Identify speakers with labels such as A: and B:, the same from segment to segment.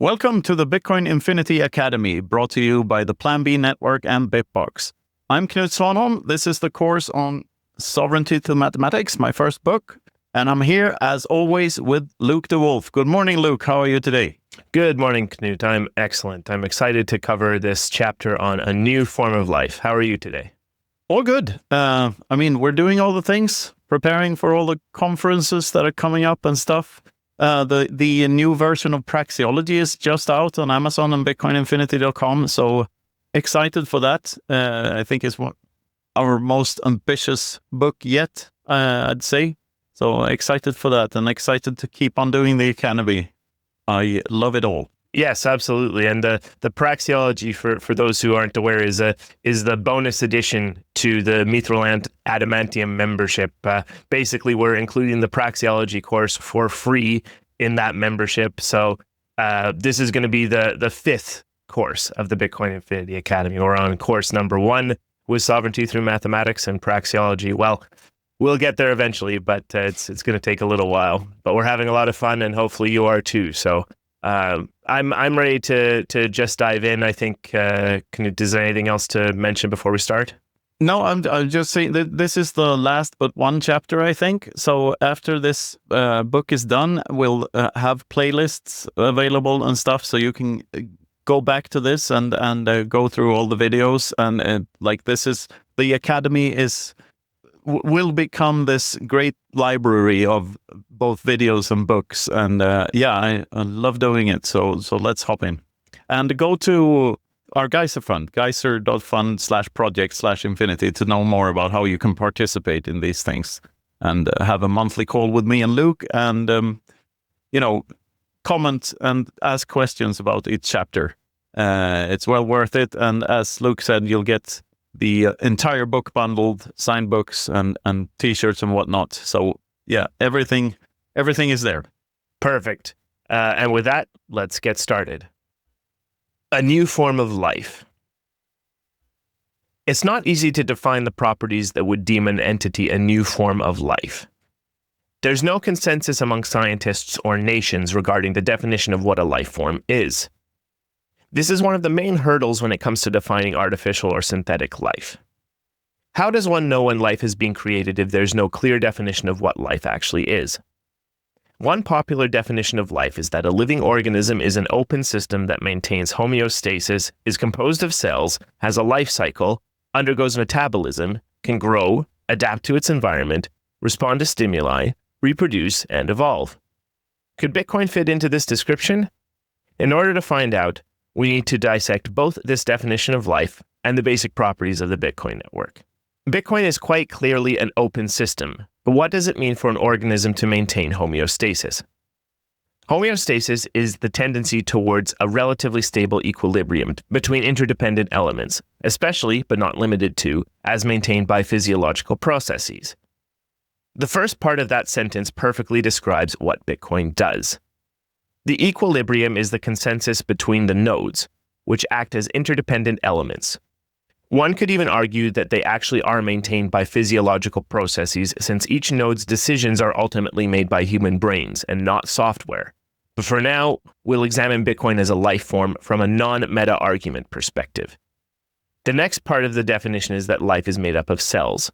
A: Welcome to the Bitcoin Infinity Academy, brought to you by the Plan B Network and Bitbox. I'm Knut Svanholm. This is the course on Sovereignty Through Mathematics, my first book. And I'm here, as always, with Luke de Wolf. Good morning, Luke. How are you today?
B: Good morning, Knut. I'm excellent. I'm excited to cover this chapter on a new form of life. How are you today?
A: All good. We're doing all the things, preparing for all the conferences that are coming up and stuff. The new version of Praxeology is just out on Amazon and bitcoininfinity.com, so excited for that. I think it's our most ambitious book yet, I'd say. So excited for that and excited to keep on doing the Academy. I love it all.
B: Yes, absolutely. And the Praxeology, for those who aren't aware, is the bonus edition to the Mithril Adamantium membership. Basically, we're including the Praxeology course for free in that membership. So this is going to be the fifth course of the Bitcoin Infinity Academy. We're on course number 1 with Sovereignty Through Mathematics and Praxeology. Well, we'll get there eventually, but it's going to take a little while. But we're having a lot of fun, and hopefully you are too. So I'm ready to just dive in. I think, is there anything else to mention before we start?
A: No, I'm just saying that this is the last but one chapter, I think. So after this book is done, we'll have playlists available and stuff, so you can go back to this and go through all the videos. And the Academy will become this great library of both videos and books. And I love doing it. So let's hop in and go to our Geyser fund, geyser.fund/project/infinity, to know more about how you can participate in these things and have a monthly call with me and Luke and, comment and ask questions about each chapter. It's well worth it. And as Luke said, you'll get the entire book bundled, signed books and t-shirts and whatnot. So yeah, everything is there.
B: Perfect. And with that, let's get started. A new form of life. It's not easy to define the properties that would deem an entity a new form of life. There's no consensus among scientists or nations regarding the definition of what a life form is. This is one of the main hurdles when it comes to defining artificial or synthetic life. How does one know when life is being created if there's no clear definition of what life actually is? One popular definition of life is that a living organism is an open system that maintains homeostasis, is composed of cells, has a life cycle, undergoes metabolism, can grow, adapt to its environment, respond to stimuli, reproduce, and evolve. Could Bitcoin fit into this description? In order to find out, we need to dissect both this definition of life and the basic properties of the Bitcoin network. Bitcoin is quite clearly an open system, but what does it mean for an organism to maintain homeostasis? Homeostasis is the tendency towards a relatively stable equilibrium between interdependent elements, especially, but not limited to, as maintained by physiological processes. The first part of that sentence perfectly describes what Bitcoin does. The equilibrium is the consensus between the nodes, which act as interdependent elements. One could even argue that they actually are maintained by physiological processes, since each node's decisions are ultimately made by human brains and not software. But for now, we'll examine Bitcoin as a life form from a non-meta argument perspective. The next part of the definition is that life is made up of cells,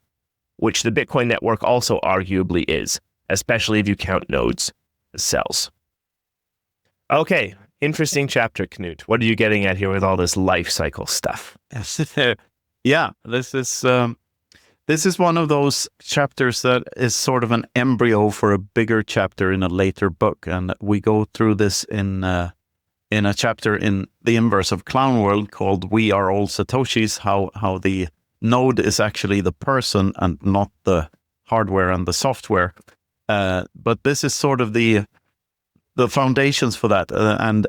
B: which the Bitcoin network also arguably is, especially if you count nodes as cells. Okay, interesting chapter, Knut. What are you getting at here with all this life cycle stuff?
A: Yeah, this is one of those chapters that is sort of an embryo for a bigger chapter in a later book, and we go through this in a chapter in the inverse of Clown World called "We Are All Satoshis." How the node is actually the person and not the hardware and the software. But this is sort of the foundations for that, and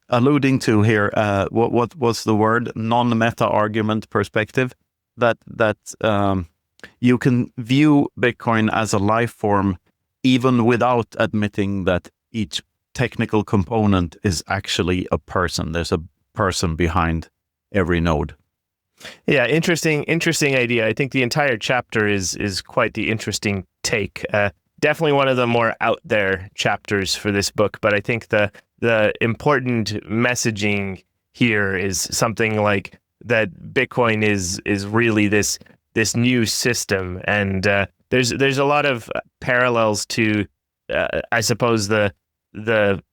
A: alluding to here, what was the word? Non-meta argument perspective, that you can view Bitcoin as a life form even without admitting that each technical component is actually a person. There's a person behind every node.
B: Yeah, interesting idea. I think the entire chapter is quite the interesting take. Definitely one of the more out there chapters for this book, but I think the important messaging here is something like that Bitcoin is really this new system, and there's a lot of parallels to I suppose the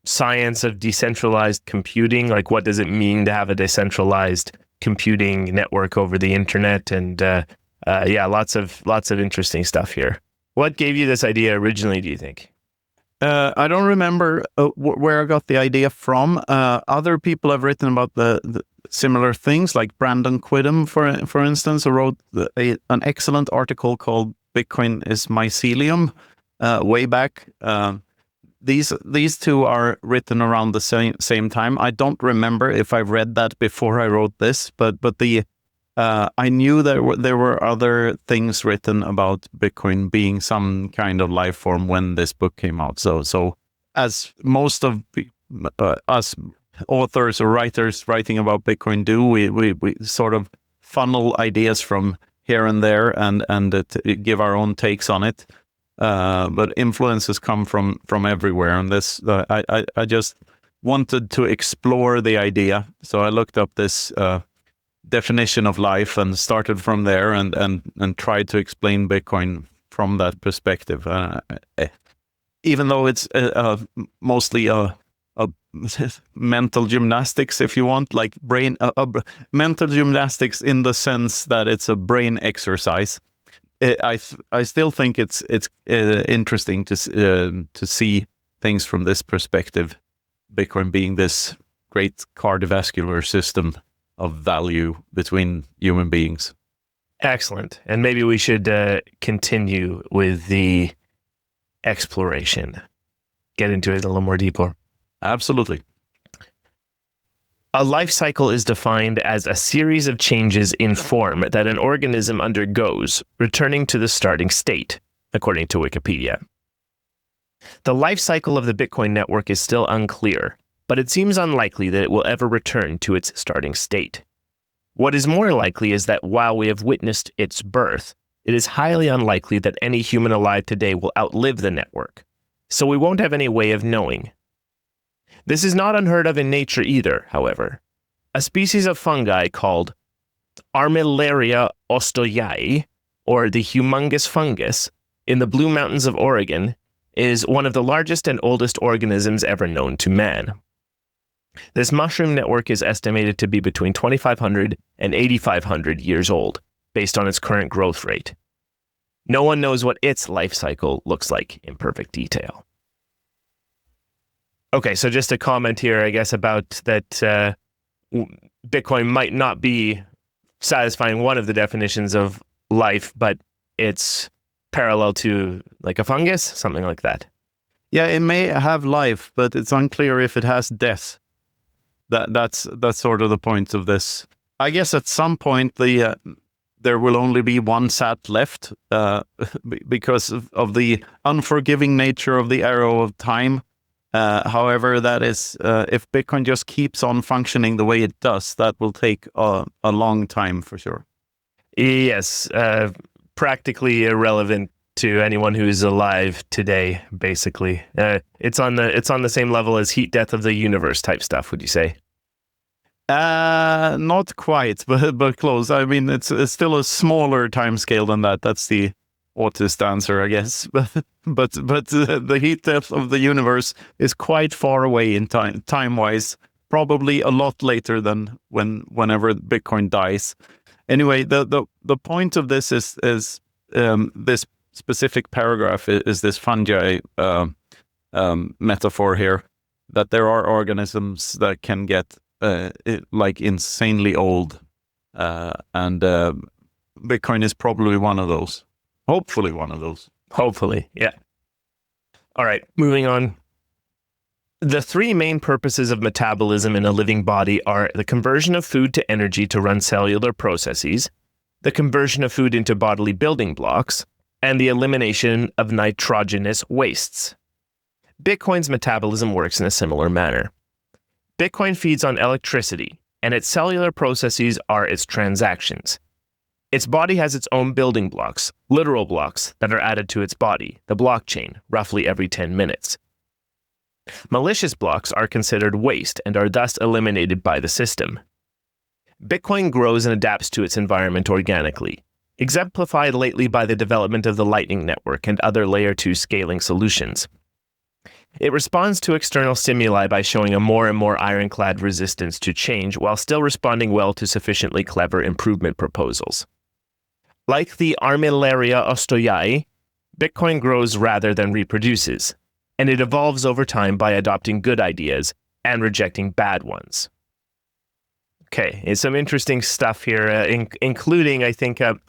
B: science of decentralized computing. Like, what does it mean to have a decentralized computing network over the internet? And lots of interesting stuff here. What gave you this idea originally, do you think?
A: I don't remember where I got the idea from. Other people have written about the similar things, like Brandon Quidham, for instance, who wrote an excellent article called "Bitcoin is Mycelium" way back. These two are written around the same time. I don't remember if I read that before I wrote this, but I knew there were other things written about Bitcoin being some kind of life form when this book came out. So as most of us authors or writers writing about Bitcoin do, we sort of funnel ideas from here and there and give our own takes on it. But influences come from everywhere, and this I just wanted to explore the idea, so I looked up this definition of life and started from there and tried to explain Bitcoin from that perspective. Even though it's mostly a mental gymnastics, if you want, like brain mental gymnastics in the sense that it's a brain exercise. I still think it's interesting to see things from this perspective. Bitcoin being this great cardiovascular system of value between human beings.
B: Excellent. And maybe we should continue with the exploration. Get into it a little more deeper.
A: Absolutely.
B: A life cycle is defined as a series of changes in form that an organism undergoes, returning to the starting state, according to Wikipedia. The life cycle of the Bitcoin network is still unclear, but it seems unlikely that it will ever return to its starting state. What is more likely is that while we have witnessed its birth, it is highly unlikely that any human alive today will outlive the network, so we won't have any way of knowing. This is not unheard of in nature either, however. A species of fungi called Armillaria ostoyae, or the humongous fungus, in the Blue Mountains of Oregon, is one of the largest and oldest organisms ever known to man. This mushroom network is estimated to be between 2,500 and 8,500 years old, based on its current growth rate. No one knows what its life cycle looks like in perfect detail. Okay, so just a comment here, I guess, about that Bitcoin might not be satisfying one of the definitions of life, but it's parallel to like a fungus, something like that.
A: Yeah, it may have life, but it's unclear if it has death. That's sort of the point of this. I guess at some point there will only be one sat left because of the unforgiving nature of the arrow of time. However, that is, if Bitcoin just keeps on functioning the way it does, that will take a long time for sure.
B: Yes, practically irrelevant to anyone who is alive today. Basically, it's on the same level as heat death of the universe type stuff. Would you say?
A: Not quite, but close. I mean, it's still a smaller time scale than that. That's the autist answer, I guess. But the heat death of the universe is quite far away in time wise. Probably a lot later than whenever Bitcoin dies. Anyway, the point of this is this specific paragraph is this fungi metaphor here, that there are organisms that can get like insanely old, and Bitcoin is probably one of those. Hopefully one of those.
B: Hopefully, yeah. All right, moving on. The three main purposes of metabolism in a living body are the conversion of food to energy to run cellular processes, the conversion of food into bodily building blocks, and the elimination of nitrogenous wastes. Bitcoin's metabolism works in a similar manner. Bitcoin feeds on electricity, and its cellular processes are its transactions. Its body has its own building blocks, literal blocks, that are added to its body, the blockchain, roughly every 10 minutes. Malicious blocks are considered waste and are thus eliminated by the system. Bitcoin grows and adapts to its environment organically, exemplified lately by the development of the Lightning Network and other Layer 2 scaling solutions. It responds to external stimuli by showing a more and more ironclad resistance to change while still responding well to sufficiently clever improvement proposals. Like the Armillaria ostoyai, Bitcoin grows rather than reproduces, and it evolves over time by adopting good ideas and rejecting bad ones. Okay, it's some interesting stuff here, including, I think, a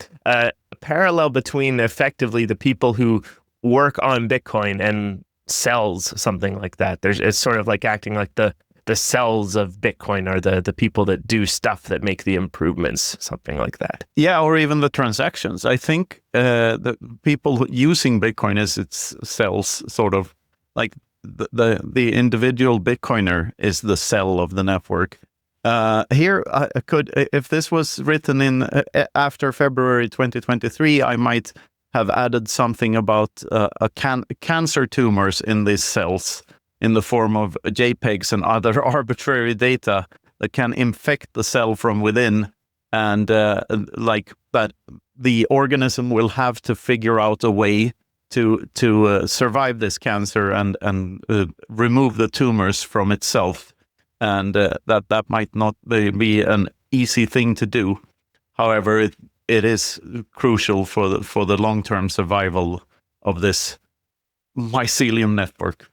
B: parallel between effectively the people who work on Bitcoin and cells, something like that. It's sort of like acting like the cells of Bitcoin are the people that do stuff that make the improvements, something like that.
A: Yeah, or even the transactions. I think the people using Bitcoin as its cells, sort of like the individual Bitcoiner is the cell of the network. Here, I could, if this was written in after February 2023, I might have added something about cancer tumors in these cells in the form of JPEGs and other arbitrary data that can infect the cell from within, and like that, the organism will have to figure out a way to survive this cancer and remove the tumors from itself. And that might not be an easy thing to do. However, it is crucial for the long-term survival of this mycelium network.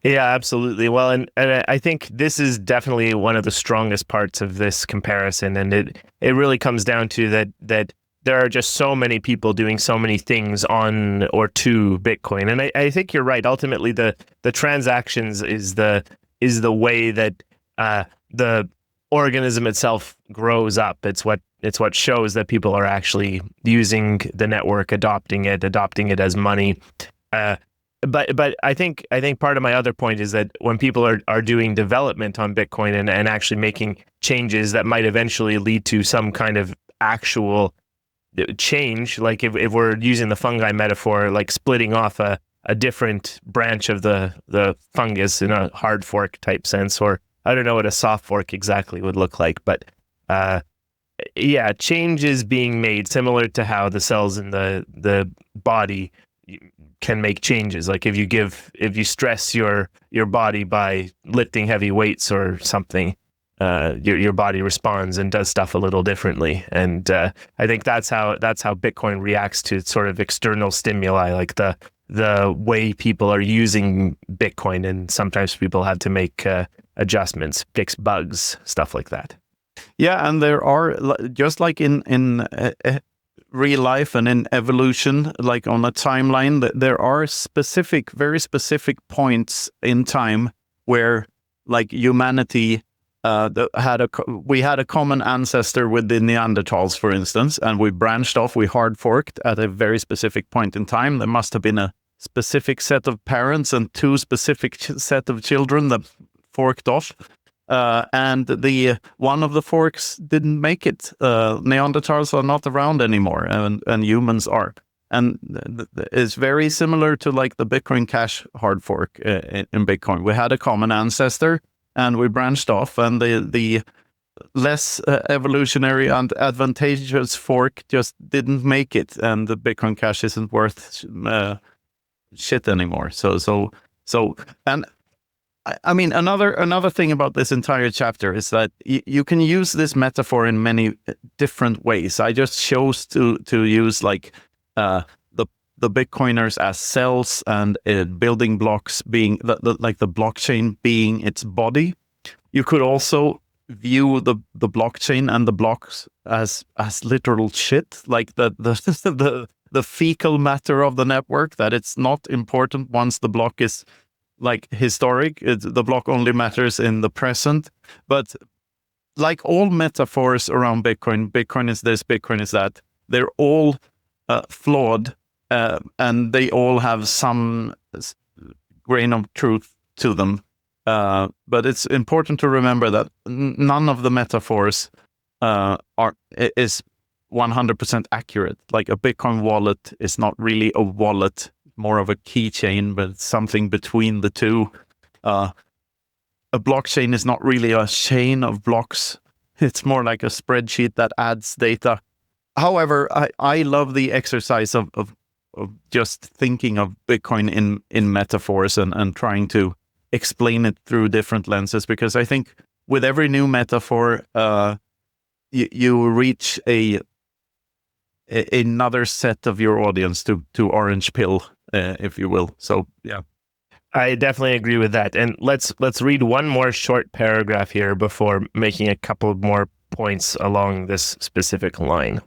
B: Yeah, absolutely. Well, and I think this is definitely one of the strongest parts of this comparison, and it really comes down to that there are just so many people doing so many things on or to Bitcoin, and I think you're right. Ultimately, the transactions is the way that the organism itself grows up. It's what shows that people are actually using the network, adopting it as money. But I think part of my other point is that when people are doing development on Bitcoin and actually making changes that might eventually lead to some kind of actual change, like if we're using the fungi metaphor, like splitting off a different branch of the fungus in a hard fork type sense, or I don't know what a soft fork exactly would look like, but yeah, change is being made similar to how the cells in the body can make changes. Like if you stress your body by lifting heavy weights or something, your body responds and does stuff a little differently. And I think that's how Bitcoin reacts to sort of external stimuli, like the way people are using Bitcoin, and sometimes people have to make adjustments, fix bugs, stuff like that.
A: Yeah, and there are, just like in real life and in evolution, like on a timeline, there are very specific points in time where, like, humanity we had a common ancestor with the Neanderthals, for instance, and we branched off, we hard forked at a very specific point in time. There must have been a specific set of parents and two specific set of children that forked off. And the one of the forks didn't make it. Neanderthals are not around anymore, and humans are. And it's very similar to like the Bitcoin Cash hard fork in Bitcoin. We had a common ancestor, and we branched off, and the less evolutionary and advantageous fork just didn't make it, and the Bitcoin Cash isn't worth shit anymore. So, and I mean, another thing about this entire chapter is that you can use this metaphor in many different ways. I just chose to use like the Bitcoiners as cells and building blocks being like the blockchain being its body. You could also view the blockchain and the blocks as literal shit, like the fecal matter of the network, that it's not important once the block is like historic. The block only matters in the present. But like all metaphors around Bitcoin is this, Bitcoin is that, they're all flawed, and they all have some grain of truth to them. But it's important to remember that none of the metaphors is 100% accurate. Like a Bitcoin wallet is not really a wallet, more of a keychain, but something between the two. A blockchain is not really a chain of blocks. It's more like a spreadsheet that adds data. However, I love the exercise of just thinking of Bitcoin in metaphors and trying to explain it through different lenses, because I think with every new metaphor, you reach another set of your audience to orange pill, if you will. So yeah.
B: I definitely agree with that. And let's read one more short paragraph here before making a couple more points along this specific line.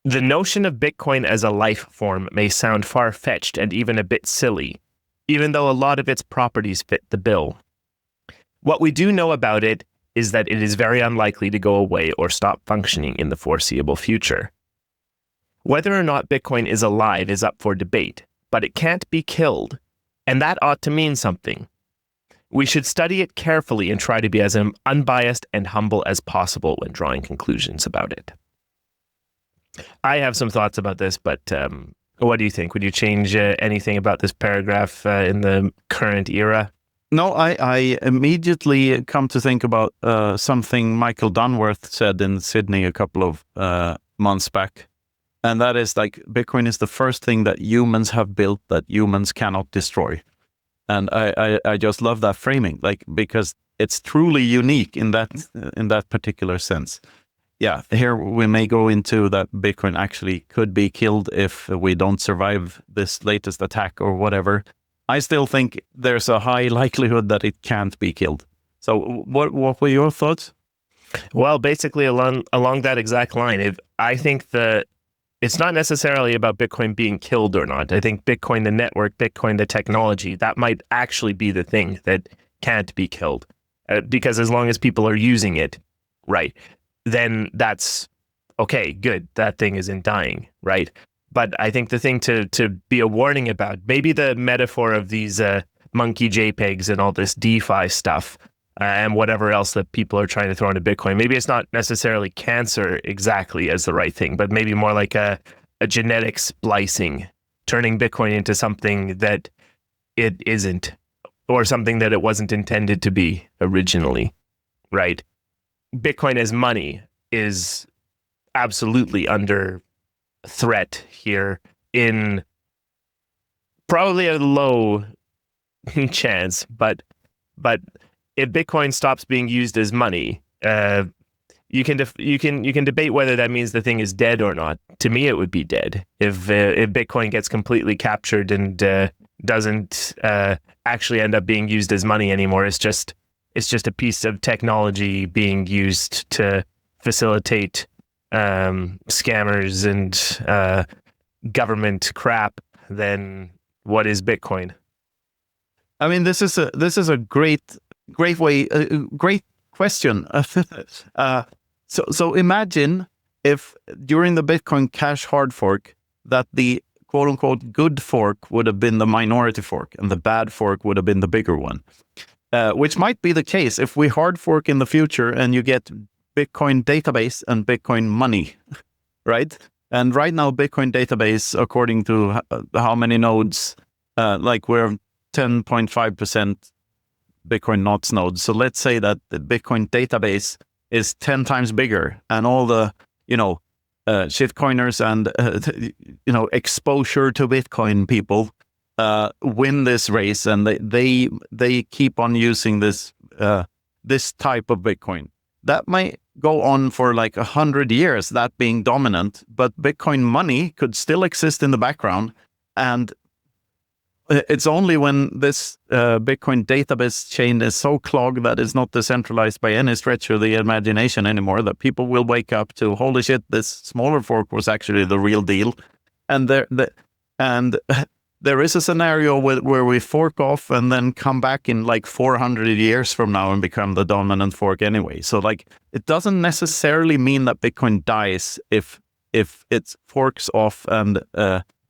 B: The notion of Bitcoin as a life form may sound far-fetched and even a bit silly, even though a lot of its properties fit the bill. What we do know about it is that it is very unlikely to go away or stop functioning in the foreseeable future. Whether or not Bitcoin is alive is up for debate, but it can't be killed, and that ought to mean something. We should study it carefully and try to be as unbiased and humble as possible when drawing conclusions about it. I have some thoughts about this, but what do you think? Would you change anything about this paragraph in the current era?
A: No, I immediately come to think about something Michael Dunworth said in Sydney a couple of months back. And that is like, Bitcoin is the first thing that humans have built that humans cannot destroy. And I just love that framing, like, because it's truly unique in that particular sense. Yeah, here we may go into that Bitcoin actually could be killed if we don't survive this latest attack or whatever. I still think there's a high likelihood that it can't be killed. So what were your thoughts?
B: Well, basically along that exact line, I think that it's not necessarily about Bitcoin being killed or not. I think Bitcoin, the network, Bitcoin, the technology, that might actually be the thing that can't be killed. Because as long as people are using it, right, then that's okay, good. That thing isn't dying, right? But I think the thing to be a warning about, maybe the metaphor of these monkey JPEGs and all this DeFi stuff and whatever else that people are trying to throw into Bitcoin, maybe it's not necessarily cancer exactly as the right thing, but maybe more like a genetic splicing, turning Bitcoin into something that it isn't, or something that it wasn't intended to be originally, right? Bitcoin as money is absolutely under threat here, in probably a low chance, but if Bitcoin stops being used as money, you can debate whether that means the thing is dead or not. To me, it would be dead if Bitcoin gets completely captured and doesn't actually end up being used as money anymore. It's just a piece of technology being used to facilitate scammers and government crap. Then what is Bitcoin?
A: I mean, this is a great question. So imagine if during the Bitcoin Cash hard fork that the quote unquote good fork would have been the minority fork and the bad fork would have been the bigger one. Which might be the case if we hard fork in the future and you get Bitcoin database and Bitcoin money, right? And right now, Bitcoin database, according to how many nodes, like we're 10.5% Bitcoin knots nodes. So let's say that the Bitcoin database is 10 times bigger, and all the, shitcoiners and, exposure to Bitcoin people win this race, and they keep on using this type of Bitcoin. That might go on for like 100 years, that being dominant, but Bitcoin money could still exist in the background. And it's only when this Bitcoin database chain is so clogged that it's not decentralized by any stretch of the imagination anymore that people will wake up to, holy shit, this smaller fork was actually the real deal. And there is a scenario where we fork off and then come back in like 400 years from now and become the dominant fork anyway. So like, it doesn't necessarily mean that Bitcoin dies if it forks off and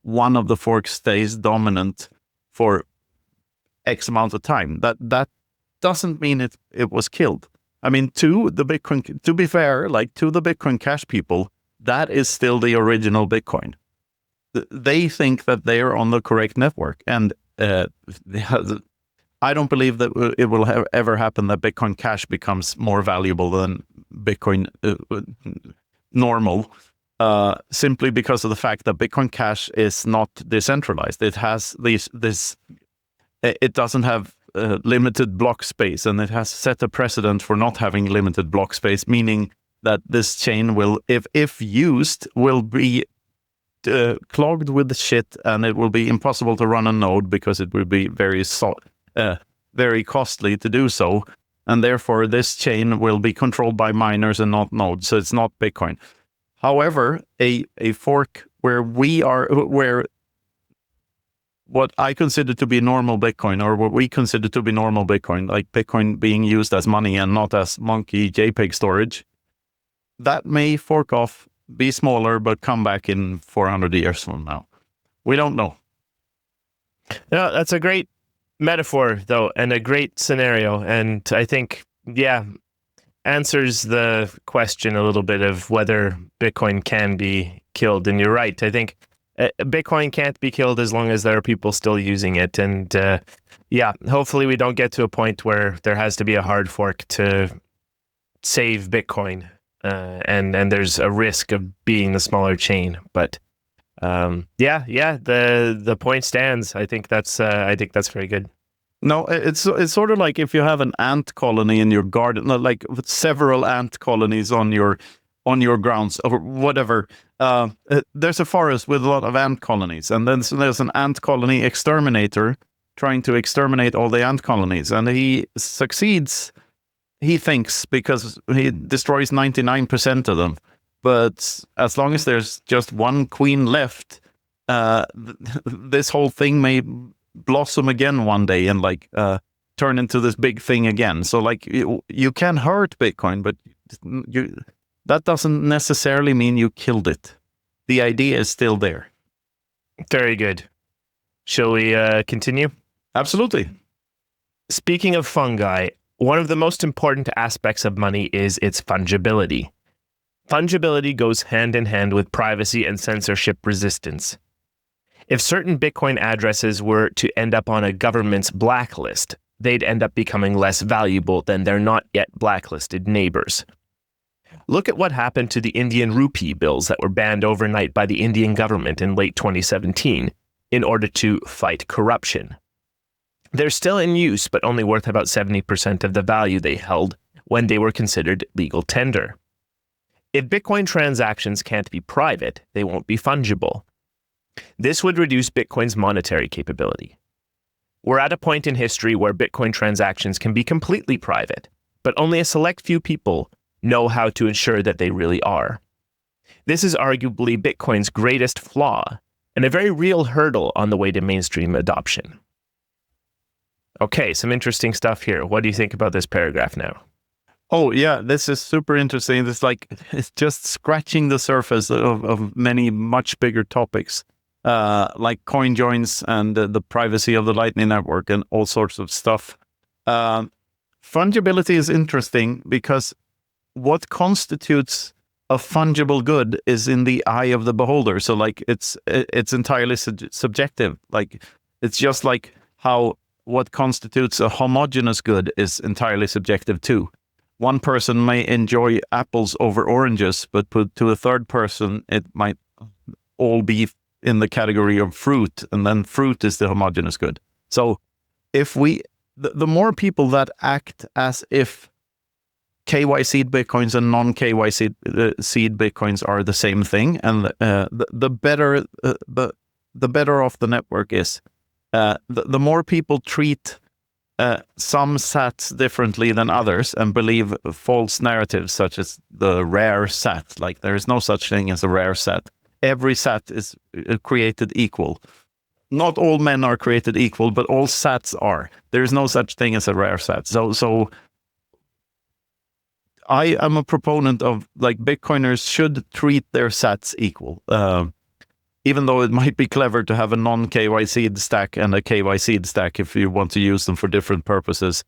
A: one of the forks stays dominant for X amount of time. That doesn't mean it was killed. I mean, to be fair, like to the Bitcoin Cash people, that is still the original Bitcoin. They think that they are on the correct network, and I don't believe that it will ever happen that Bitcoin Cash becomes more valuable than Bitcoin normal, simply because of the fact that Bitcoin Cash is not decentralized. It has it doesn't have limited block space, and it has set a precedent for not having limited block space, meaning that this chain will, if used, will be clogged with shit, and it will be impossible to run a node because it will be very costly to do so, and therefore this chain will be controlled by miners and not nodes. So it's not Bitcoin. However, a fork where what I consider to be normal Bitcoin, or what we consider to be normal Bitcoin, like Bitcoin being used as money and not as monkey JPEG storage, that may fork off, be smaller, but come back in 400 years from now. We don't know.
B: No, that's a great metaphor, though, and a great scenario. And I think, answers the question a little bit of whether Bitcoin can be killed. And you're right. I think Bitcoin can't be killed as long as there are people still using it. And hopefully we don't get to a point where there has to be a hard fork to save Bitcoin. And there's a risk of being the smaller chain, but the point stands. I think that's very good.
A: No, it's sort of like if you have an ant colony in your garden, like several ant colonies on your grounds or whatever. There's a forest with a lot of ant colonies, and then there's an ant colony exterminator trying to exterminate all the ant colonies, and he succeeds. He thinks, because he destroys 99% of them. But as long as there's just one queen left, this whole thing may blossom again one day and turn into this big thing again. So you can hurt Bitcoin, but that doesn't necessarily mean you killed it. The idea is still there.
B: Very good. Shall we continue?
A: Absolutely.
B: Speaking of fungi, one of the most important aspects of money is its fungibility. Fungibility goes hand in hand with privacy and censorship resistance. If certain Bitcoin addresses were to end up on a government's blacklist, they'd end up becoming less valuable than their not yet blacklisted neighbors. Look at what happened to the Indian rupee bills that were banned overnight by the Indian government in late 2017 in order to fight corruption. They're still in use, but only worth about 70% of the value they held when they were considered legal tender. If Bitcoin transactions can't be private, they won't be fungible. This would reduce Bitcoin's monetary capability. We're at a point in history where Bitcoin transactions can be completely private, but only a select few people know how to ensure that they really are. This is arguably Bitcoin's greatest flaw, and a very real hurdle on the way to mainstream adoption. Okay, some interesting stuff here. What do you think about this paragraph now?
A: Oh, yeah, this is super interesting. It's just scratching the surface of many much bigger topics, like coin joins and the privacy of the Lightning Network and all sorts of stuff. Fungibility is interesting because what constitutes a fungible good is in the eye of the beholder. So it's entirely subjective. It's just like how what constitutes a homogeneous good is entirely subjective too. One person may enjoy apples over oranges, but to a third person, it might all be in the category of fruit, and then fruit is the homogeneous good. So if the more people that act as if KYC Bitcoins and non-KYC seed Bitcoins are the same thing, and the better off the network is. The more people treat some sats differently than others and believe false narratives such as the rare sat, like there is no such thing as a rare sat. Every sat is created equal. Not all men are created equal, but all sats are. There is no such thing as a rare sat. So I am a proponent of Bitcoiners should treat their sats equal. Even though it might be clever to have a non-KYC stack and a KYC stack if you want to use them for different purposes,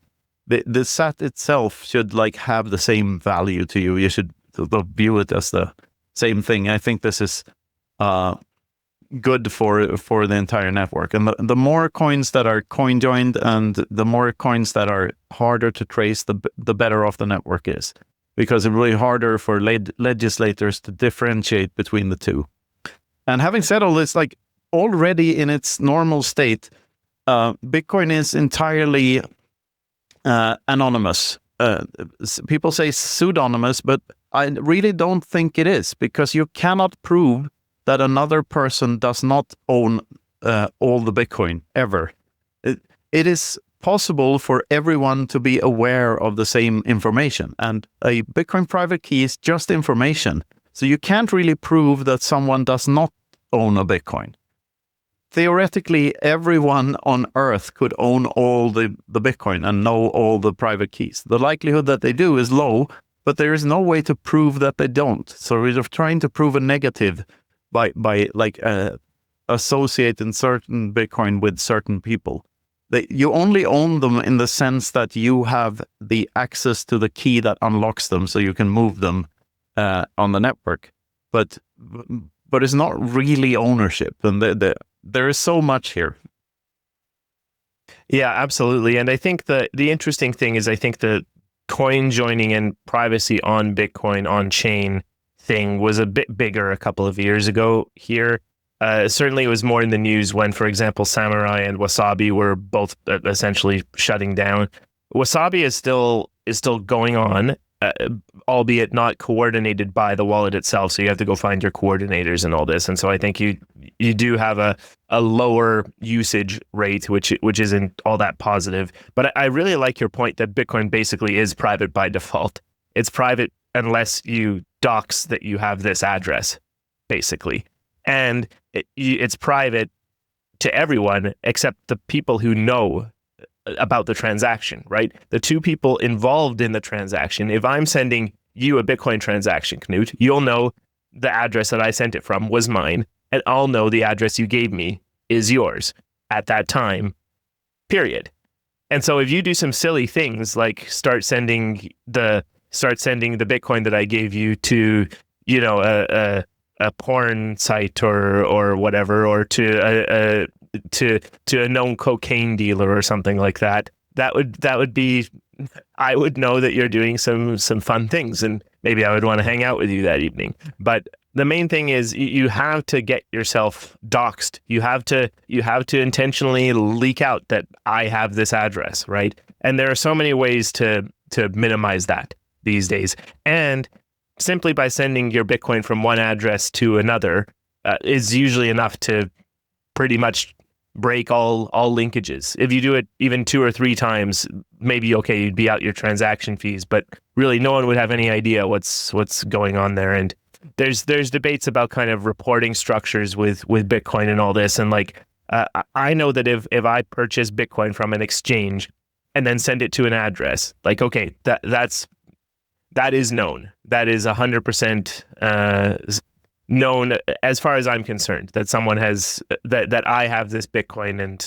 A: the SAT itself should have the same value to you. You should view it as the same thing. I think this is good for the entire network. And the more coins that are coin joined and the more coins that are harder to trace, the better off the network is, because it's really harder for legislators to differentiate between the two. And having said all this, like already in its normal state, Bitcoin is entirely anonymous. People say pseudonymous, but I really don't think it is, because you cannot prove that another person does not own all the Bitcoin ever. It is possible for everyone to be aware of the same information, and a Bitcoin private key is just information. So you can't really prove that someone does not own a Bitcoin. Theoretically, everyone on Earth could own all the Bitcoin and know all the private keys. The likelihood that they do is low, but there is no way to prove that they don't. So we're trying to prove a negative by associating certain Bitcoin with certain people. You only own them in the sense that you have the access to the key that unlocks them, so you can move them on the network. But it's not really ownership, and there is so much here.
B: Yeah, absolutely. And I think the interesting thing is, I think the coin joining and privacy on Bitcoin on chain thing was a bit bigger a couple of years ago here. Certainly it was more in the news when, for example, Samurai and Wasabi were both essentially shutting down. Wasabi is still going on, albeit not coordinated by the wallet itself. So you have to go find your coordinators and all this. And so I think you do have a lower usage rate, which isn't all that positive. But I really like your point that Bitcoin basically is private by default. It's private unless you dox that you have this address, basically. And it's private to everyone except the people who know about the transaction, right? The two people involved in the transaction. If I'm sending you a Bitcoin transaction, Knut, you'll know the address that I sent it from was mine, and I'll know the address you gave me is yours at that time, period. And so if you do some silly things like start sending the Bitcoin that I gave you to, a porn site or whatever, or to a known cocaine dealer or something like that, that would be, I would know that you're doing some fun things, and maybe I would want to hang out with you that evening. But the main thing is you have to get yourself doxed. You have to intentionally leak out that I have this address, right? And there are so many ways to minimize that these days. And simply by sending your Bitcoin from one address to another is usually enough to pretty much break all linkages. If you do it even 2 or 3 times, maybe okay, you'd be out your transaction fees, but really no one would have any idea what's going on there. And there's debates about kind of reporting structures with Bitcoin and all this. And like I know that if I purchase Bitcoin from an exchange and then send it to an address, like okay, that is known. That is 100% known as far as I'm concerned, that someone has that I have this Bitcoin, and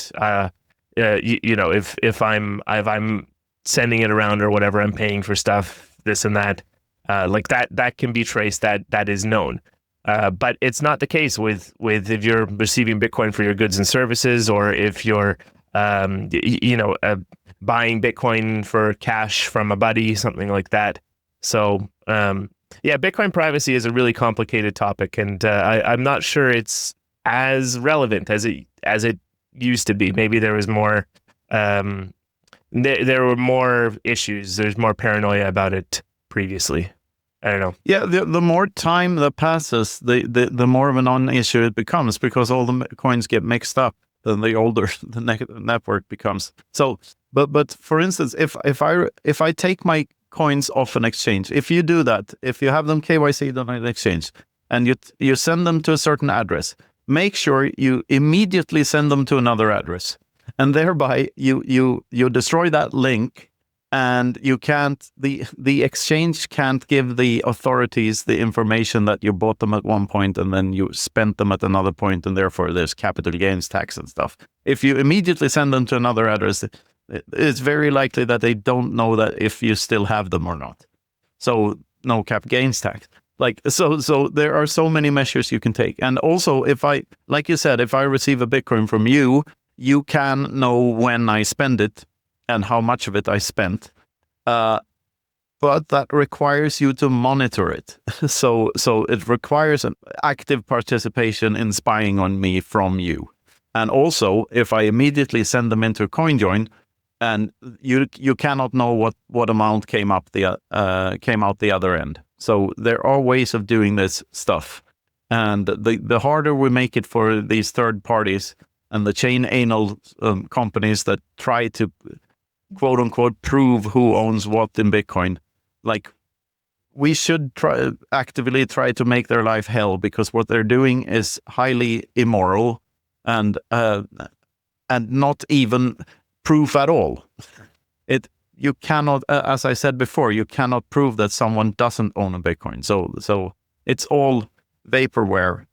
B: if I'm sending it around or whatever, I'm paying for stuff, this and that, like that can be traced. That is known. But it's not the case with if you're receiving Bitcoin for your goods and services, or if you're buying Bitcoin for cash from a buddy, something like that. So Bitcoin privacy is a really complicated topic, and I'm not sure it's as relevant as it used to be. Maybe there was more there were more issues. There's more paranoia about it previously. I don't know. Yeah,
A: the more time that passes, the more of a non-issue it becomes, because all the coins get mixed up. Then the older the network becomes. So, but for instance, if I take my coins off an exchange, if you do that, if you have them KYC'd on an exchange, and you send them to a certain address, make sure you immediately send them to another address, and thereby you destroy that link. And you can't, the exchange can't give the authorities the information that you bought them at one point and then you spent them at another point, and therefore there's capital gains tax and stuff. If you immediately send them to another address, it's very likely that they don't know that if you still have them or not. So no cap gains tax. So there are so many measures you can take. And also, if I, like you said, if I receive a Bitcoin from you, you can know when I spend it and how much of it I spent. But that requires you to monitor it. So it requires an active participation in spying on me from you. And also, if I immediately send them into CoinJoin, and you cannot know what amount came out the other end. So there are ways of doing this stuff, and the harder we make it for these third parties and the chain anal companies that try to quote unquote prove who owns what in Bitcoin, like we should actively try to make their life hell, because what they're doing is highly immoral and not even proof at all. You cannot, as I said before, you cannot prove that someone doesn't own a Bitcoin. So it's all vaporware.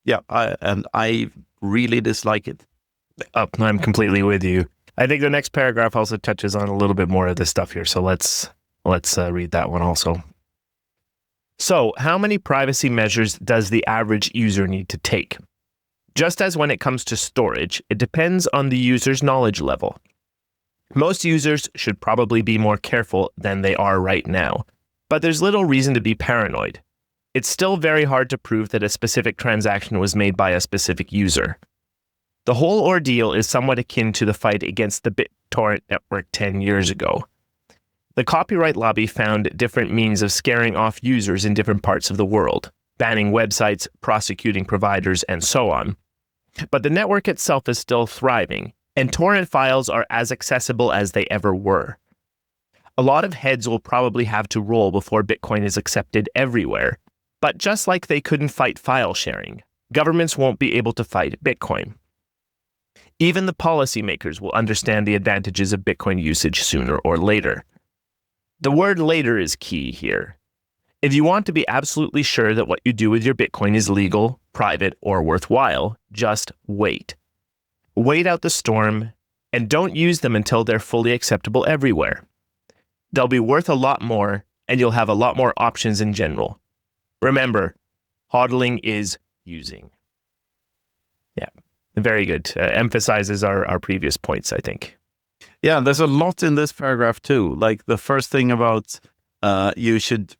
A: Yeah, I really dislike it.
B: I'm completely with you. I think the next paragraph also touches on a little bit more of this stuff here. So let's read that one also. So, how many privacy measures does the average user need to take? Just as when it comes to storage, it depends on the user's knowledge level. Most users should probably be more careful than they are right now, but there's little reason to be paranoid. It's still very hard to prove that a specific transaction was made by a specific user. The whole ordeal is somewhat akin to the fight against the BitTorrent network 10 years ago. The copyright lobby found different means of scaring off users in different parts of the world, banning websites, prosecuting providers, and so on. But the network itself is still thriving, and torrent files are as accessible as they ever were. A lot of heads will probably have to roll before Bitcoin is accepted everywhere. But just like they couldn't fight file sharing, governments won't be able to fight Bitcoin. Even the policymakers will understand the advantages of Bitcoin usage sooner or later. The word later is key here. If you want to be absolutely sure that what you do with your Bitcoin is legal, private, or worthwhile, just wait. Wait out the storm, and don't use them until they're fully acceptable everywhere. They'll be worth a lot more, and you'll have a lot more options in general. Remember, hodling is using. Yeah, very good. Emphasizes our previous points, I think.
A: Yeah, there's a lot in this paragraph too. Like the first thing about you should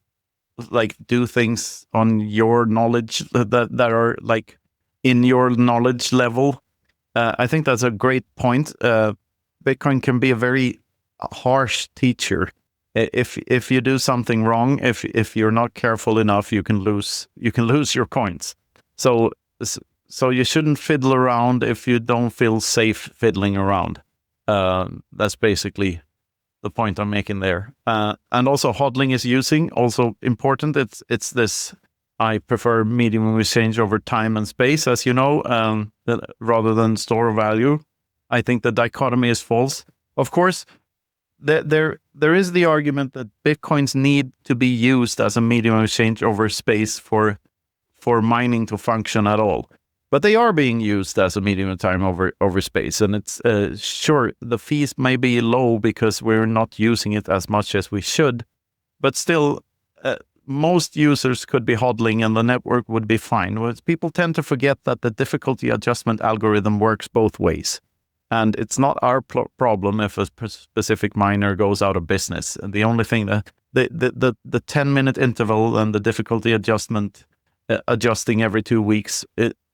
A: do things on your knowledge that are like in your knowledge level. I think that's a great point. Bitcoin can be a very harsh teacher. If you do something wrong, if you're not careful enough, you can lose your coins. So you shouldn't fiddle around if you don't feel safe fiddling around. That's basically the point I'm making there. And also hodling is using, also important. It's this, I prefer medium exchange over time and space, as you know, rather than store value. I think the dichotomy is false. Of course, there is the argument that Bitcoins need to be used as a medium exchange over space for mining to function at all. But they are being used as a medium of time over space. And it's sure, the fees may be low because we're not using it as much as we should. But still, most users could be hodling and the network would be fine. Whereas people tend to forget that the difficulty adjustment algorithm works both ways. And it's not our problem if a specific miner goes out of business. And the only thing that the 10-minute interval and the difficulty adjustment adjusting every 2 weeks,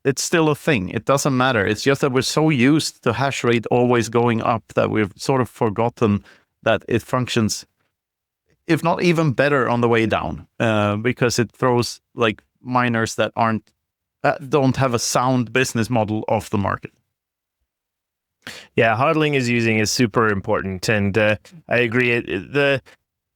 A: it's still a thing. It doesn't matter. It's just that we're so used to hash rate always going up that we've sort of forgotten that it functions, if not even better, on the way down, because it throws like miners that don't have a sound business model off the market.
B: Yeah, hodling is super important, and I agree.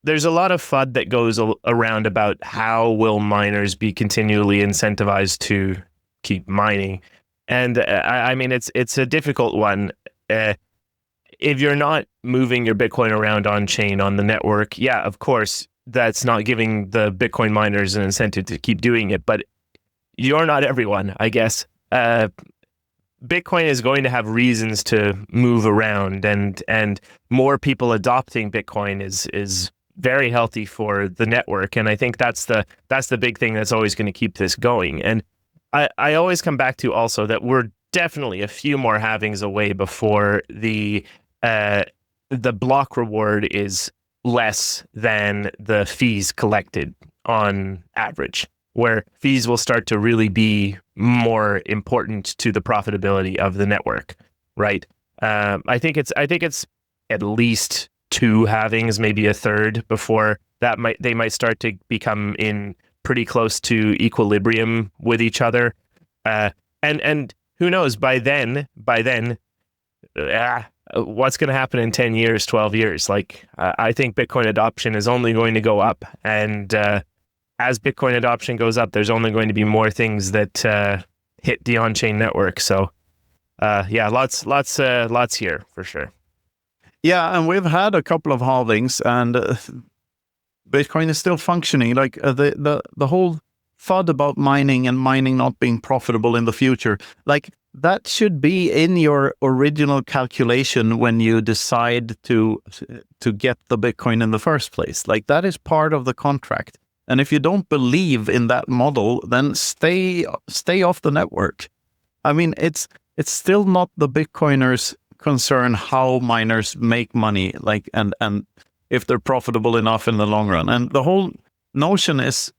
B: There's a lot of FUD that goes around about how will miners be continually incentivized to keep mining, and I mean it's a difficult one. If you're not moving your Bitcoin around on chain on the network, yeah, of course that's not giving the Bitcoin miners an incentive to keep doing it. But you're not everyone, I guess. Bitcoin is going to have reasons to move around, and more people adopting Bitcoin is very healthy for the network. And I think that's the big thing that's always going to keep this going. And I always come back to also that we're definitely a few more halvings away before the block reward is less than the fees collected on average, where fees will start to really be more important to the profitability of the network, right? I think it's at least 2 halvings, maybe a third, before they might start to become in pretty close to equilibrium with each other. And who knows, by then, what's going to happen in 10 years, 12 years? Like, I think Bitcoin adoption is only going to go up. And as Bitcoin adoption goes up, there's only going to be more things that hit the on-chain network. So, lots here for sure.
A: Yeah, and we've had a couple of halvings, and Bitcoin is still functioning. Like the whole thought about mining and mining not being profitable in the future, like that should be in your original calculation when you decide to get the Bitcoin in the first place. Like that is part of the contract. And if you don't believe in that model, then stay off the network. I mean, it's still not the Bitcoiners' concern how miners make money, like and if they're profitable enough in the long run. And the whole notion is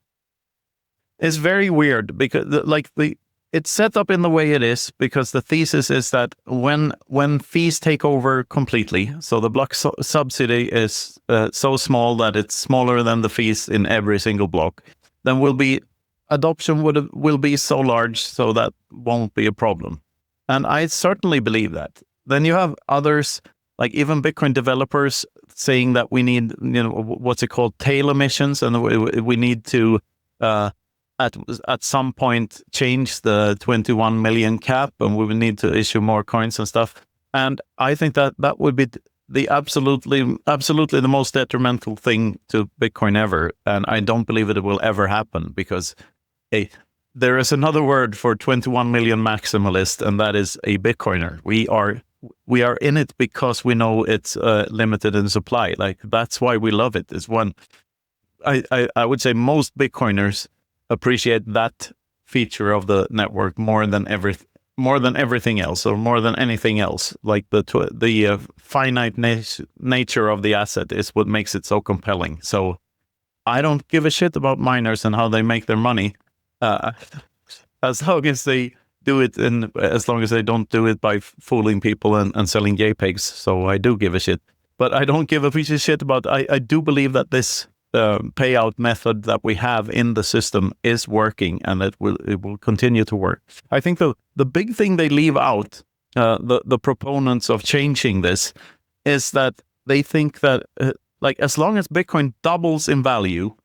A: very weird because it's set up in the way it is because the thesis is that when fees take over completely, so the block subsidy is so small that it's smaller than the fees in every single block, then adoption will be so large so that won't be a problem. And I certainly believe that. Then you have others, like even Bitcoin developers, saying that we need, what's it called, tail emissions, and we need to at some point change the 21 million cap, and we will need to issue more coins and stuff. And I think that would be the absolutely the most detrimental thing to Bitcoin ever. And I don't believe it will ever happen because there is another word for 21 million maximalist, and that is a Bitcoiner. We are in it because we know it's limited in supply. Like that's why we love it. Is one, I would say most Bitcoiners appreciate that feature of the network more than everything else, or more than anything else. Like the finite nature of the asset is what makes it so compelling. So I don't give a shit about miners and how they make their money, as long as they do it, and as long as they don't do it by fooling people and selling JPEGs. So I do give a shit, but I don't give a piece of shit about. I do believe that this payout method that we have in the system is working, and it will continue to work. I think the big thing they leave out, the proponents of changing this, is that they think that like as long as Bitcoin doubles in value,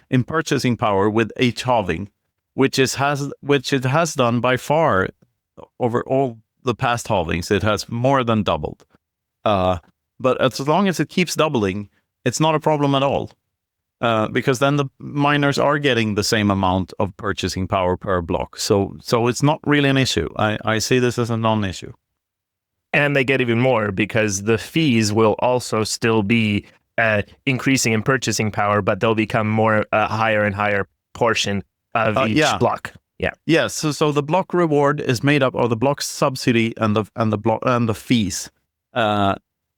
A: in purchasing power with each halving, which it has done by far over all the past halvings, it has more than doubled. But as long as it keeps doubling, it's not a problem at all. Because then the miners are getting the same amount of purchasing power per block. So it's not really an issue. I see this as a non-issue.
B: And they get even more because the fees will also still be increasing in purchasing power, but they'll become more higher and higher portion of each block. Yeah.
A: Yes. So the block reward is made up of the block subsidy and the fees.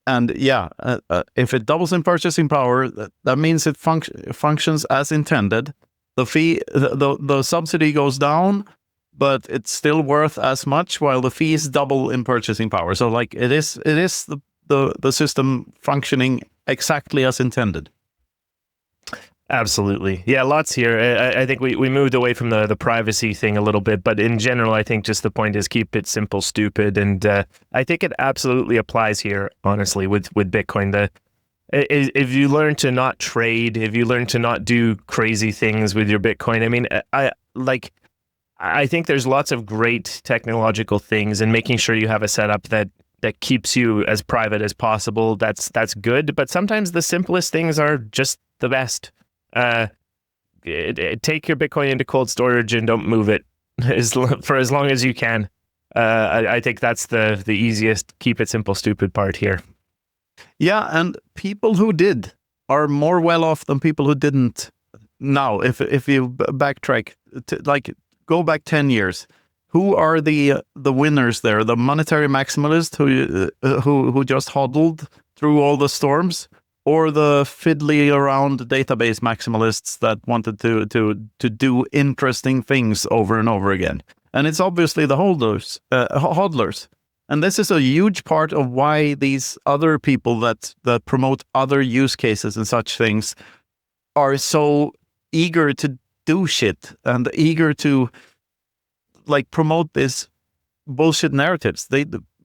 A: If it doubles in purchasing power, that means it functions as intended. The fee, the subsidy goes down, but it's still worth as much, while the fees double in purchasing power. So like it is the system functioning exactly as intended.
B: Absolutely. Yeah, lots here. I think we moved away from the privacy thing a little bit, but in general, I think just the point is keep it simple, stupid. And I think it absolutely applies here, honestly, with Bitcoin. If you learn to not trade, if you learn to not do crazy things with your Bitcoin, I mean, I think there's lots of great technological things, and making sure you have a setup that keeps you as private as possible. That's good. But sometimes the simplest things are just the best. Take your Bitcoin into cold storage and don't move it for as long as you can. I think that's the easiest keep it simple, stupid part here.
A: Yeah, and people who did are more well off than people who didn't. Now, if you backtrack, go back 10 years, who are the winners there? The monetary maximalists who just hodled through all the storms, or the fiddly around database maximalists that wanted to do interesting things over and over again? And it's obviously the hodlers. And this is a huge part of why these other people that promote other use cases and such things are so eager to do shit and eager to promote this bullshit narratives.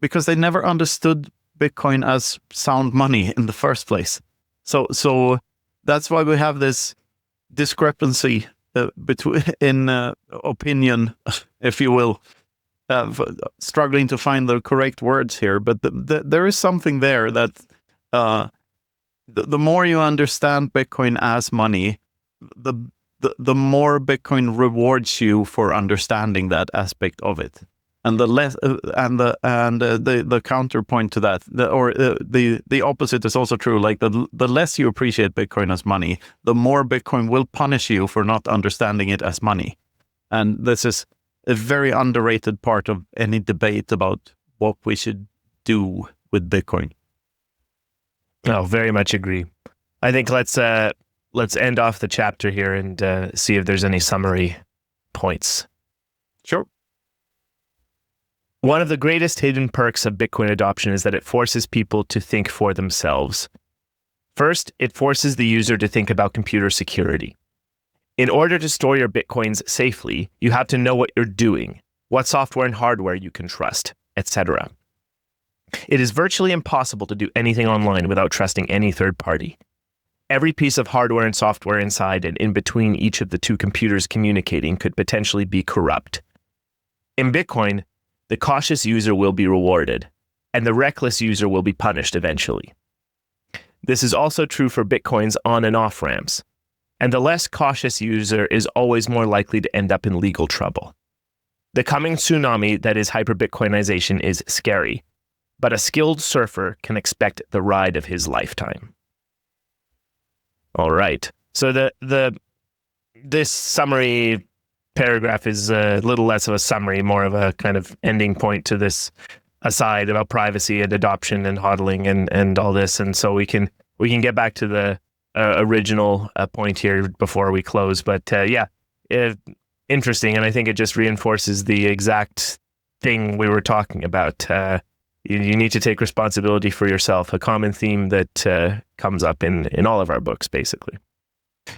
A: Because they never understood Bitcoin as sound money in the first place. So that's why we have this discrepancy in opinion, if you will. Struggling to find the correct words here, but there is something there that the more you understand Bitcoin as money, the more Bitcoin rewards you for understanding that aspect of it, and the less the counterpoint to that, the opposite is also true. Like the less you appreciate Bitcoin as money, the more Bitcoin will punish you for not understanding it as money, and this is a very underrated part of any debate about what we should do with Bitcoin.
B: Oh, very much agree. I think let's end off the chapter here and see if there's any summary points.
A: Sure.
B: One of the greatest hidden perks of Bitcoin adoption is that it forces people to think for themselves. First, it forces the user to think about computer security. In order to store your Bitcoins safely, you have to know what you're doing, what software and hardware you can trust, etc. It is virtually impossible to do anything online without trusting any third party. Every piece of hardware and software inside and in between each of the two computers communicating could potentially be corrupt. In Bitcoin, the cautious user will be rewarded, and the reckless user will be punished eventually. This is also true for Bitcoin's on and off ramps. And the less cautious user is always more likely to end up in legal trouble. The coming tsunami that is hyper-Bitcoinization is scary, but a skilled surfer can expect the ride of his lifetime. All right. So this summary paragraph is a little less of a summary, more of a kind of ending point to this aside about privacy and adoption and hodling and all this. And so we can get back to the original point here before we close. But interesting. And I think it just reinforces the exact thing we were talking about. You need to take responsibility for yourself, a common theme that comes up in all of our books, basically.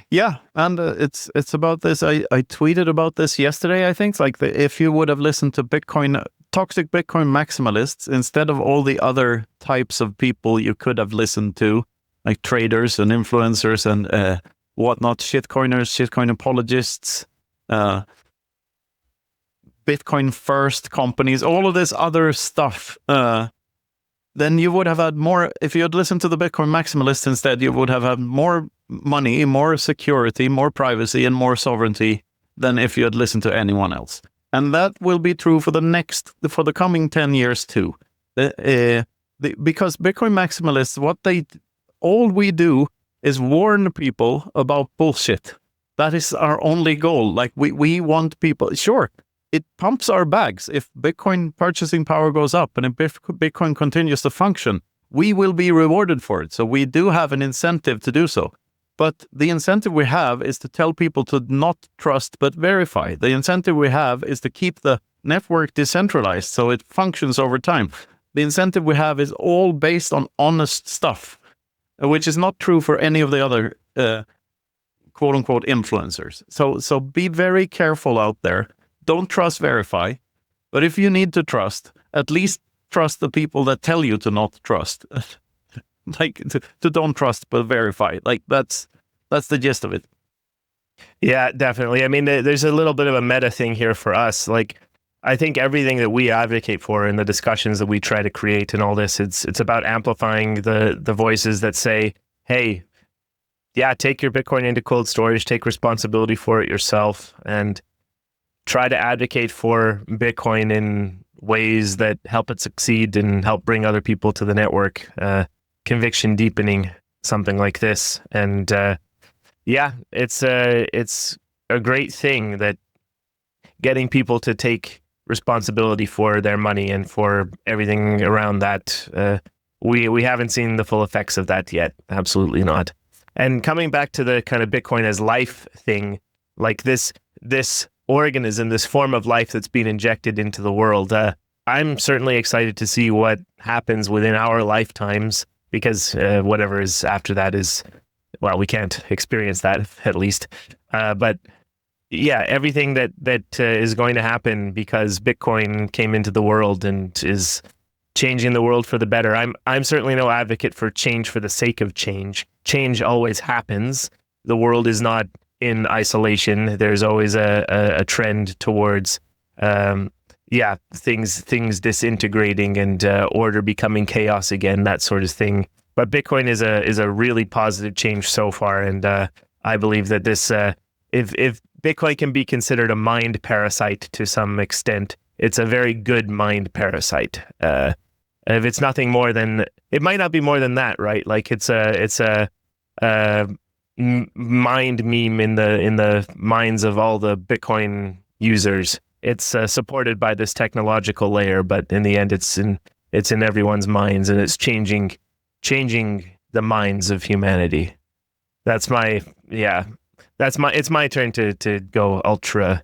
A: Yeah, and it's about this. I tweeted about this yesterday, I think. It's if you would have listened to toxic Bitcoin maximalists instead of all the other types of people you could have listened to, like traders and influencers and whatnot, shitcoiners, shitcoin apologists, Bitcoin first companies, all of this other stuff, then you would have had more. If you had listened to the Bitcoin maximalists instead, you would have had more money, more security, more privacy, and more sovereignty than if you had listened to anyone else. And that will be true for the coming 10 years too. Because Bitcoin maximalists, all we do is warn people about bullshit. That is our only goal. Like we want people, sure, it pumps our bags. If Bitcoin purchasing power goes up and if Bitcoin continues to function, we will be rewarded for it. So we do have an incentive to do so. But the incentive we have is to tell people to not trust but verify. The incentive we have is to keep the network decentralized so it functions over time. The incentive we have is all based on honest stuff, which is not true for any of the other quote-unquote influencers. So be very careful out there. Don't trust, verify. But if you need to trust, at least trust the people that tell you to not trust. to don't trust but verify. That's the gist of it.
B: Yeah, definitely. I mean, there's a little bit of a meta thing here for us. I think everything that we advocate for in the discussions that we try to create and all this, it's about amplifying the voices that say, hey, yeah, take your Bitcoin into cold storage, take responsibility for it yourself, and try to advocate for Bitcoin in ways that help it succeed and help bring other people to the network. Conviction deepening something like this. And yeah, it's a great thing that getting people to take responsibility for their money and for everything around that. We haven't seen the full effects of that yet. Absolutely not. And coming back to the kind of Bitcoin as life thing, like this organism, this form of life that's been injected into the world, I'm certainly excited to see what happens within our lifetimes, because whatever is after that is, well, we can't experience that, at least. But yeah, everything that is going to happen because Bitcoin came into the world and is changing the world for the better. I'm certainly no advocate for change for the sake of change. Change always happens. The world is not in isolation. There's always a trend towards things disintegrating and order becoming chaos again, that sort of thing. But Bitcoin is a really positive change so far, and I believe that this if Bitcoin can be considered a mind parasite to some extent, it's a very good mind parasite. If it's nothing more than, it might not be more than that, right? Like it's a mind meme in the minds of all the Bitcoin users. It's supported by this technological layer, but in the end, it's in everyone's minds, and it's changing the minds of humanity. It's my turn to go ultra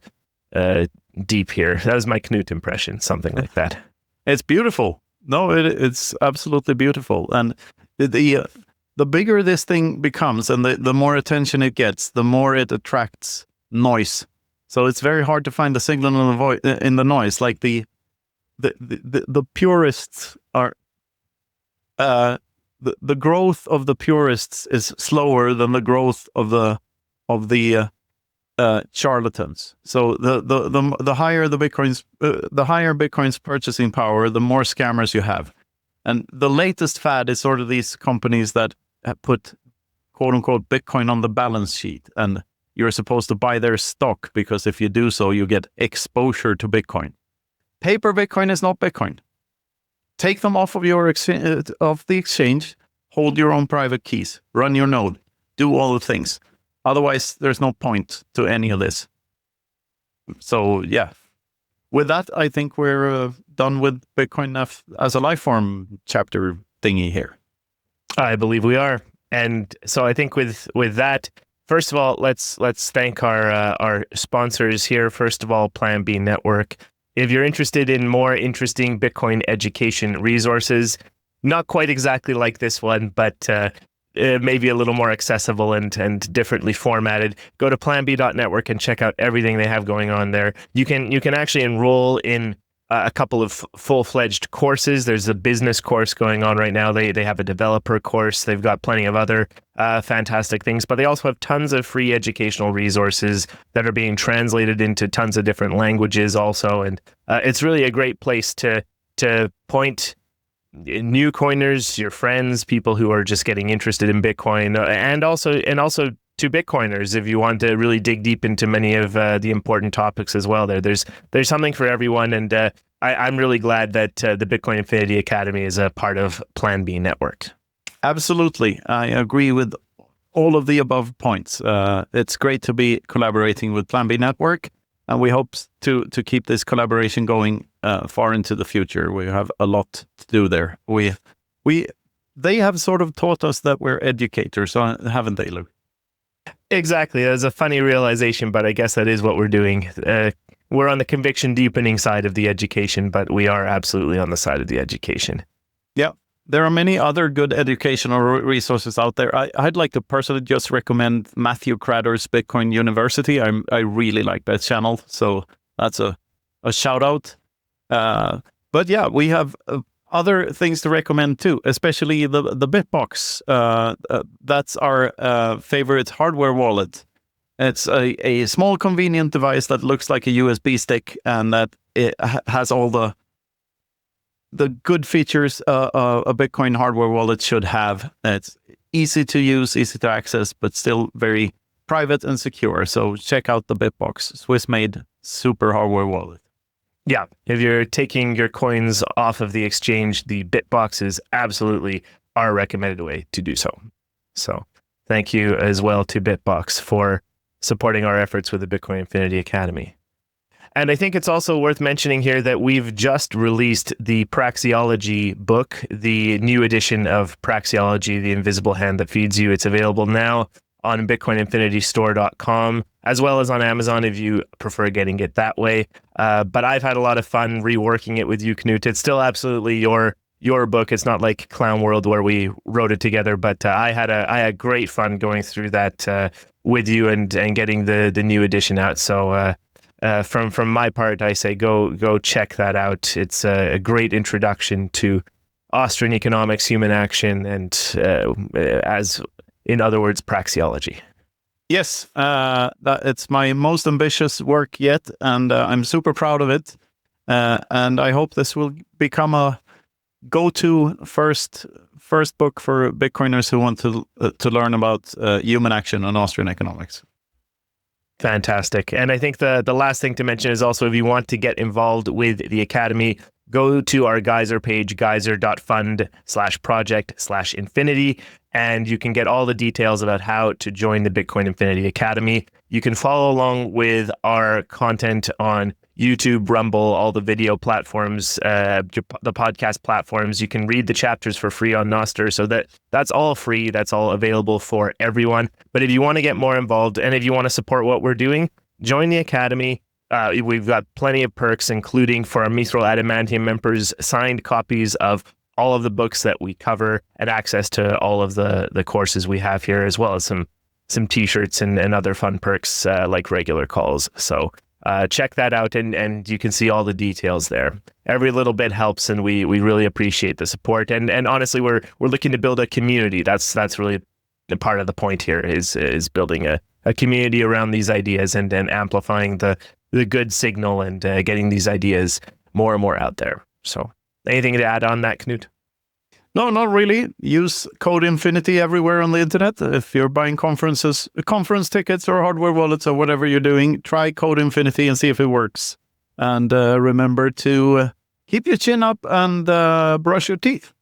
B: deep here. That was my Knut impression, something like that.
A: It's beautiful. No, it's absolutely beautiful. And the bigger this thing becomes and the more attention it gets, the more it attracts noise. So it's very hard to find the signal in the noise. Like the purists are the growth of the purists is slower than the growth of the charlatans. So the higher Bitcoin's purchasing power, the more scammers you have. And the latest fad is sort of these companies that put quote unquote Bitcoin on the balance sheet, and you're supposed to buy their stock because if you do so, you get exposure to Bitcoin. Paper Bitcoin is not Bitcoin. Take them off of the exchange, hold your own private keys, run your node, do all the things. Otherwise, there's no point to any of this. So, yeah. With that, I think we're done with Bitcoin as a life form chapter thingy here.
B: I believe we are. And so I think with that, first of all, let's thank our sponsors here. First of all, Plan B Network. If you're interested in more interesting Bitcoin education resources, not quite exactly like this one, but maybe a little more accessible and differently formatted, go to planb.network and check out everything they have going on there. You can actually enroll in a couple of full-fledged courses. There's a business course going on right now. They have a developer course. They've got plenty of other fantastic things, but they also have tons of free educational resources that are being translated into tons of different languages also. And it's really a great place to point new coiners, your friends, people who are just getting interested in Bitcoin, and also to Bitcoiners if you want to really dig deep into many of the important topics as well. There's something for everyone, and I'm really glad that the Bitcoin Infinity Academy is a part of Plan B Network.
A: Absolutely, I agree with all of the above points. It's great to be collaborating with Plan B Network, and we hope to keep this collaboration going far into the future. We have a lot to do there. They have sort of taught us that we're educators, haven't they, Luke?
B: Exactly. That's a funny realization, but I guess that is what we're doing. We're on the conviction deepening side of the education, but we are absolutely on the side of the education.
A: Yeah. There are many other good educational resources out there. I'd like to personally just recommend Matthew Cradder's Bitcoin University. I really like that channel, so that's a shout out. But yeah, we have other things to recommend too, especially the Bitbox. That's our favorite hardware wallet. It's a small convenient device that looks like a USB stick, and that it has all the good features a Bitcoin hardware wallet should have. It's easy to use, easy to access, but still very private and secure. So check out the Bitbox, Swiss-made super hardware wallet.
B: Yeah, if you're taking your coins off of the exchange, the Bitbox is absolutely our recommended way to do so. So thank you as well to Bitbox for supporting our efforts with the Bitcoin Infinity Academy. And I think it's also worth mentioning here that we've just released the Praxeology book, the new edition of Praxeology, The Invisible Hand That Feeds You. It's available now on BitcoinInfinityStore.com, as well as on Amazon if you prefer getting it that way. But I've had a lot of fun reworking it with you, Knut. It's still absolutely your book. It's not like Clown World where we wrote it together, but I had great fun going through that with you and getting the new edition out. So from my part, I say go check that out. It's a great introduction to Austrian economics, human action, and as in other words, praxeology.
A: Yes, it's my most ambitious work yet, and I'm super proud of it. And I hope this will become a go-to first book for Bitcoiners who want to learn about human action and Austrian economics.
B: Fantastic. And I think the last thing to mention is also if you want to get involved with the Academy, go to our Geyser page, geyser.fund/project/infinity, and you can get all the details about how to join the Bitcoin Infinity Academy. You can follow along with our content on YouTube, Rumble, all the video platforms, the podcast platforms. You can read the chapters for free on Nostr. So that's all free. That's all available for everyone. But if you want to get more involved and if you want to support what we're doing, join the Academy. We've got plenty of perks, including for our Mithril Adamantium members, signed copies of all of the books that we cover and access to all of the courses we have here, as well as some t-shirts and other fun perks like regular calls. So check that out and you can see all the details there. Every little bit helps, and we really appreciate the support. And honestly, we're looking to build a community. That's really the part of the point here is building a community around these ideas and amplifying the good signal and getting these ideas more and more out there. So anything to add on that, Knut?
A: No, not really. Use code Infinity everywhere on the internet. If you're buying conference tickets or hardware wallets or whatever you're doing, try code Infinity and see if it works. And remember to keep your chin up and brush your teeth.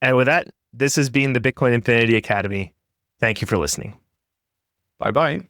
B: And with that, this has been the Bitcoin Infinity Academy. Thank you for listening.
A: Bye-bye.